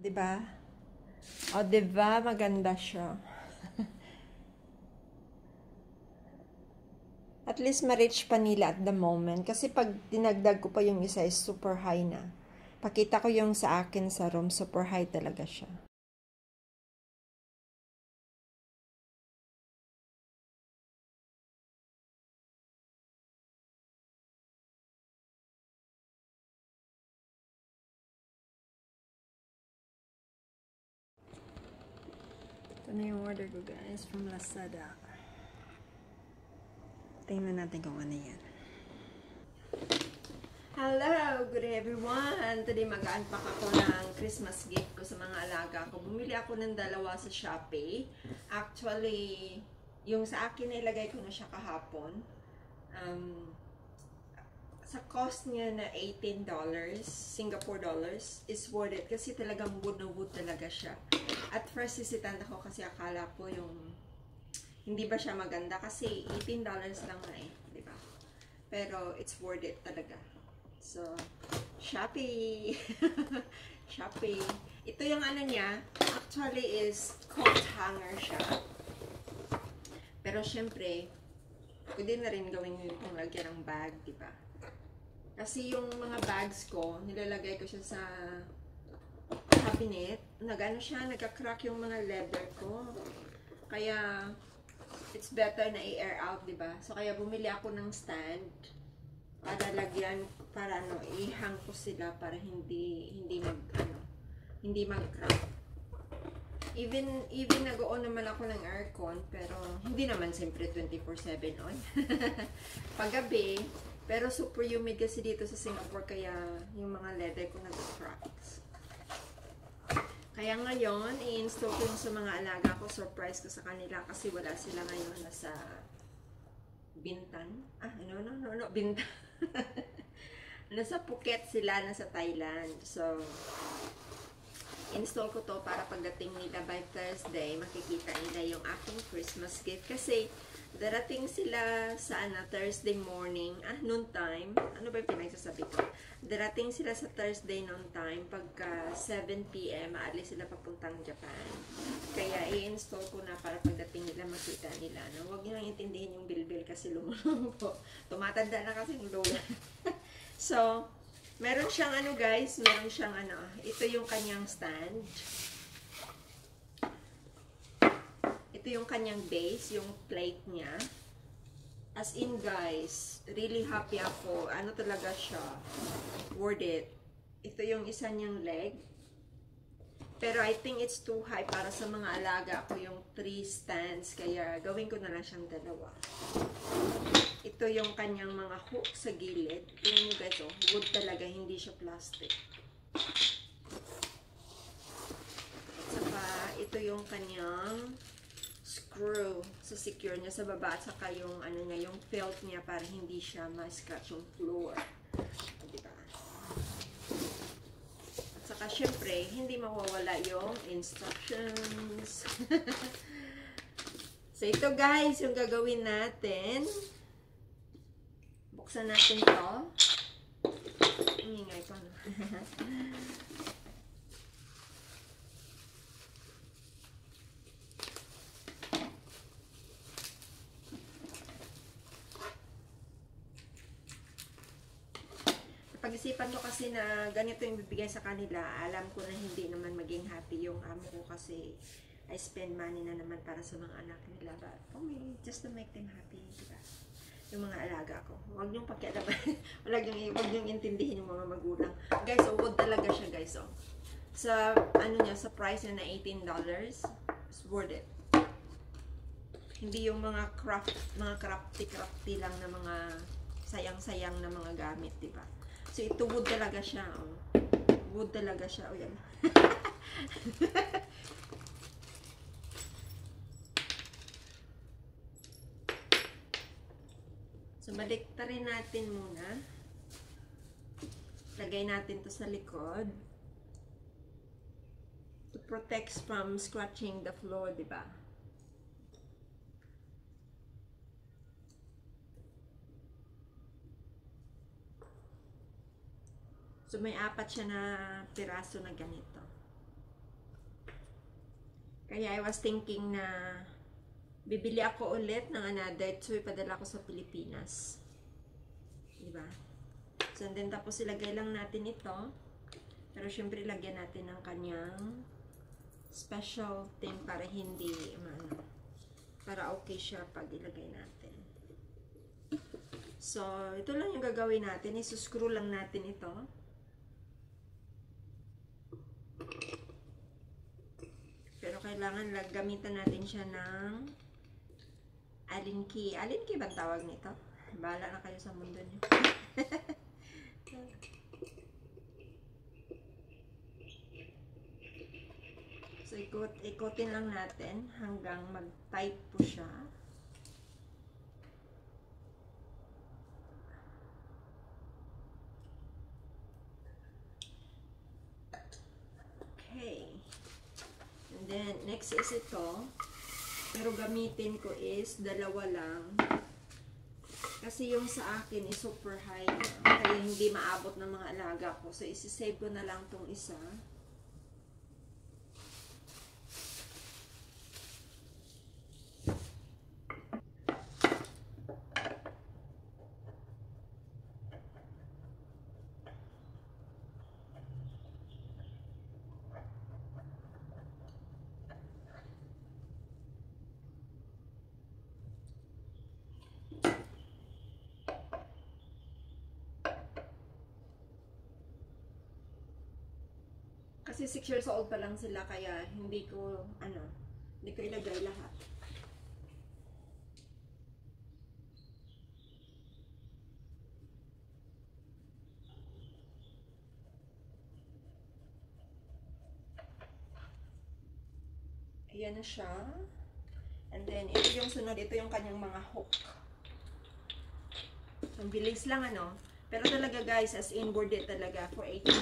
'Di ba? O, 'di ba maganda siya. At least ma-reach pa nila at the moment. Kasi pag dinagdag ko pa yung isa is super high na. Pakita ko yung sa akin sa room, super high talaga siya. Ito na yung order ko guys from Lazada. Tingnan natin kung ano yan. Hello! Good day everyone! Today mag-unpack ako ng Christmas gift ko sa mga alaga ko. Bumili ako ng dalawa sa Shopee. Actually, yung sa akin nilagay ko na siya kahapon. Sa cost niya na $18, Singapore dollars, is worth it. Kasi talagang wood na wood talaga siya. At first, sisitan ako kasi akala ko yung hindi ba siya maganda. Kasi $18 lang na eh. Diba? Pero it's worth it talaga. So, Shopee. Shopee. Ito yung ano niya. Actually is coat hanger siya. Pero syempre, pwede na rin gawin yung lagyan ng bag, diba? Kasi yung mga bags ko, nilalagay ko siya sa cabinet. Nag-ano siya, nagka-crack yung mga leather ko. Kaya, it's better na i-air out, diba? So, kaya bumili ako ng stand para lagyan, para ano, ihang ko sila para hindi mag-crack. Even nag-on naman ako ng aircon, pero hindi naman siyempre 24/7 on. Paggabi, pero super humid kasi dito sa Singapore, kaya yung mga leather ko nag-cracks. Kaya ngayon, i-install ko yung sa mga alaga ko, surprise ko sa kanila kasi wala sila ngayon nasa Bintan. Bintan. Nasa Phuket sila, nasa Thailand. So, install ko to para pagdating nila by Thursday, makikita nila yung aking Christmas gift. Kasi, darating sila sa Thursday morning, noon time. Ano ba yung pinagsasabi ko? Darating sila sa Thursday noon time, pagka 7 p.m., aalis sila papuntang Japan. Kaya, i-install ko na para pagdating nila, makita nila. Huwag nyo lang intindihin yung bilbil kasi lumulumpo. Tumatanda na kasi yung lola. So, meron siyang guys, meron siyang ito yung kanyang stand. Ito yung kanyang base, yung plate niya. As in guys, really happy ako. Ano talaga siya, worth it. Ito yung isa niyang leg. Pero I think it's too high para sa mga alaga ko yung 3 stands. Kaya gawin ko na lang siyang dalawa. Ito yung kanyang mga hook sa gilid. Tingnan nyo guys, wood talaga, hindi siya plastic. At saka, ito yung kanyang screw sa secure niya sa baba. At saka yung, niya, yung felt niya para hindi siya ma-scratch yung floor. Diba? At saka, syempre, hindi mawawala yung instructions. So, ito guys, yung gagawin natin. Buksan natin to. Ingay ko. Pag-isipan ko kasi na ganito yung bibigay sa kanila, alam ko na hindi naman maging happy yung amo ko kasi I spend money na naman para sa mga anak nila. But for me, just to make them happy, diba? Yung mga alaga ko. Huwag niyong pakialaman. Huwag niyong intindihin yung mga magulang. Guys, wood talaga siya, guys. Sa, niya, sa price niya na $18, it's worth it. Hindi yung mga crafty lang na mga sayang-sayang na mga gamit, diba? So, ito wood talaga siya, Wood talaga siya. O, yan. So, baliktarin natin muna. Lagay natin to sa likod. To protect from scratching the floor, diba? So, may 4 siya na piraso na ganito. Kaya I was thinking na bibili ako ulit ng another 2, ipadala ko sa Pilipinas. Diba? So, and then tapos ilagay lang natin ito. Pero syempre lagyan natin ng kanyang special thing para hindi, para okay siya pag ilagay natin. So, ito lang yung gagawin natin. Isuscrew lang natin ito. Pero kailangan gamitan natin siya ng Allen key. Allen key ba ang tawag nito? Bahala na kayo sa mundo niyo. So, ikotin lang natin hanggang mag-tight po siya. Okay. And then, next is ito. Pero gamitin ko is dalawa lang. Kasi yung sa akin is super high na. Kaya hindi maabot ng mga alaga ko. So, isi-save ko na lang tong isa. Kasi 6 years old pa lang sila, kaya hindi ko ilagay lahat. Ayan na siya. And then, ito yung sunod, ito yung kanyang mga hook. Ang bilis lang, Pero talaga guys, as in, worth it talaga for $18.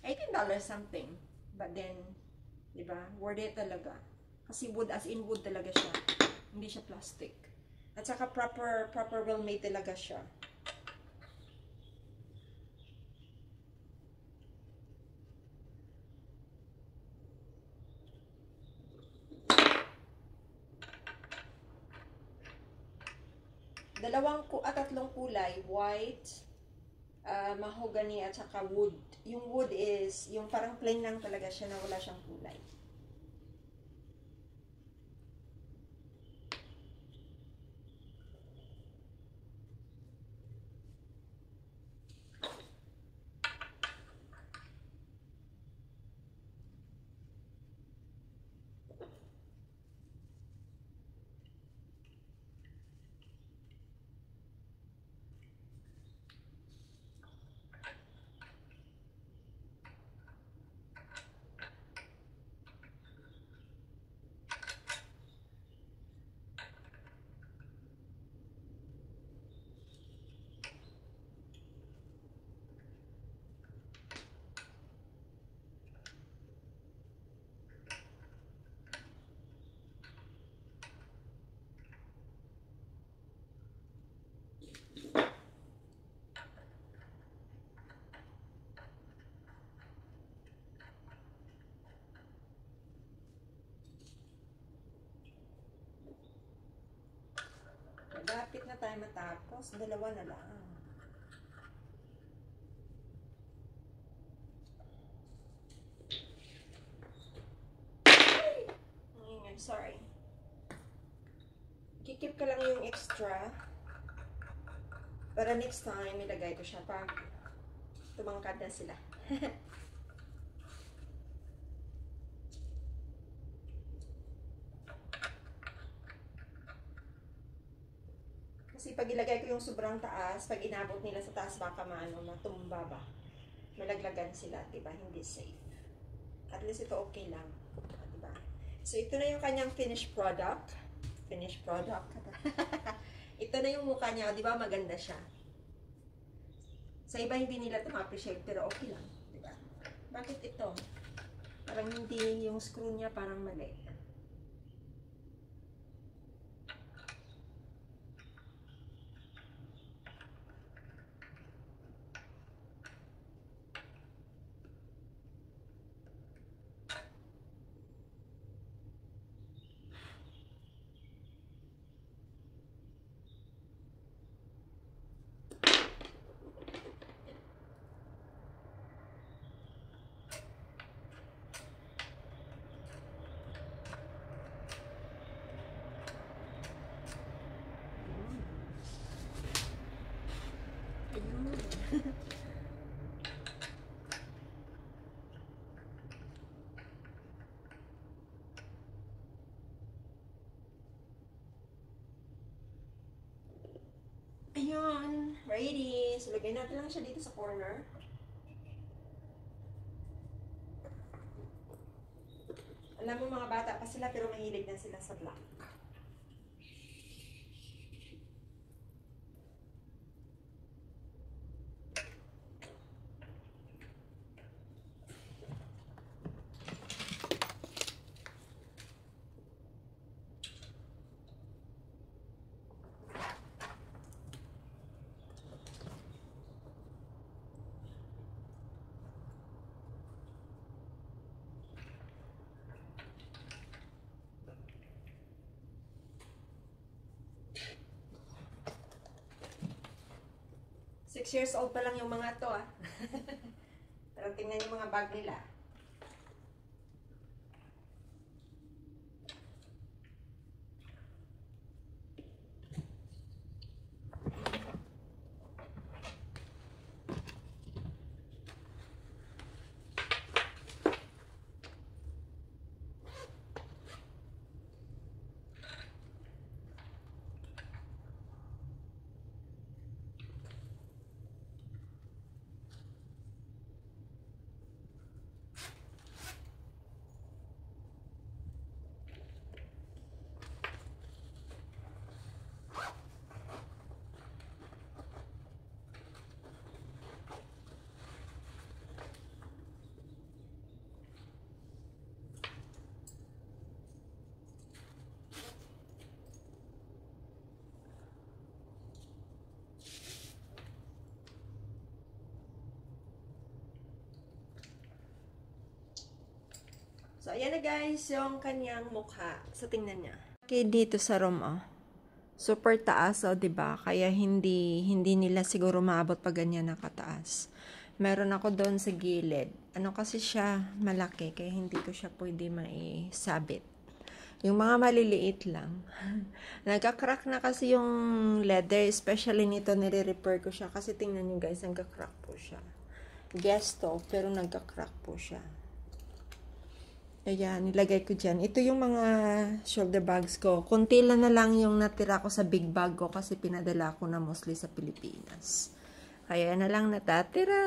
$18 something. But then, diba, worth it talaga. Kasi wood, as in wood talaga siya. Hindi siya plastic. At saka proper well made talaga siya. Tatlong kulay, white, mahogany at saka wood. Yung wood is, yung parang plain lang talaga siya na wala siyang kulay. Malapit na tayo matapos. Dalawa na lang. I'm sorry. Kikip ka lang yung extra. Para next time, ilagay ko siya pag tumangkad na sila. Kasi pag ilagay ko yung sobrang taas, pag inabot nila sa taas, baka matumba ba. Malaglagan sila, diba? Hindi safe. At least ito okay lang. Diba? So, ito na yung kanyang finished product. Finished product. Ito na yung mukha niya. Diba? Maganda siya. Sa iba, hindi nila ito ma-appreciate, pero okay lang. Diba? Bakit ito? Parang hindi yung screw niya parang mali. Ayun, ready. So, lagay natin lang siya dito sa corner. Alam mo mga bata pa sila pero mahilig na sila sa black. Six years old pa lang yung mga to, ah. Pero tingnan yung mga bag nila. So, ayan na guys, yung kanyang mukha. So, tingnan niya. Okay, dito sa room, oh. Super taas, oh, diba? Kaya hindi nila siguro maabot pa ganyan nakataas. Meron ako doon sa gilid. Ano kasi siya, malaki, kaya hindi ko siya pwede maisabit. Yung mga maliliit lang. Nagka-crack na kasi yung leather, especially nito, nire-repair ko siya. Kasi tingnan nyo guys, nagka-crack po siya. Guess to, pero nagka-crack po siya. Ayan, nilagay ko dyan. Ito yung mga shoulder bags ko. Kunti lang na lang yung natira ko sa big bag ko kasi pinadala ko na mostly sa Pilipinas. Kaya na lang natatira.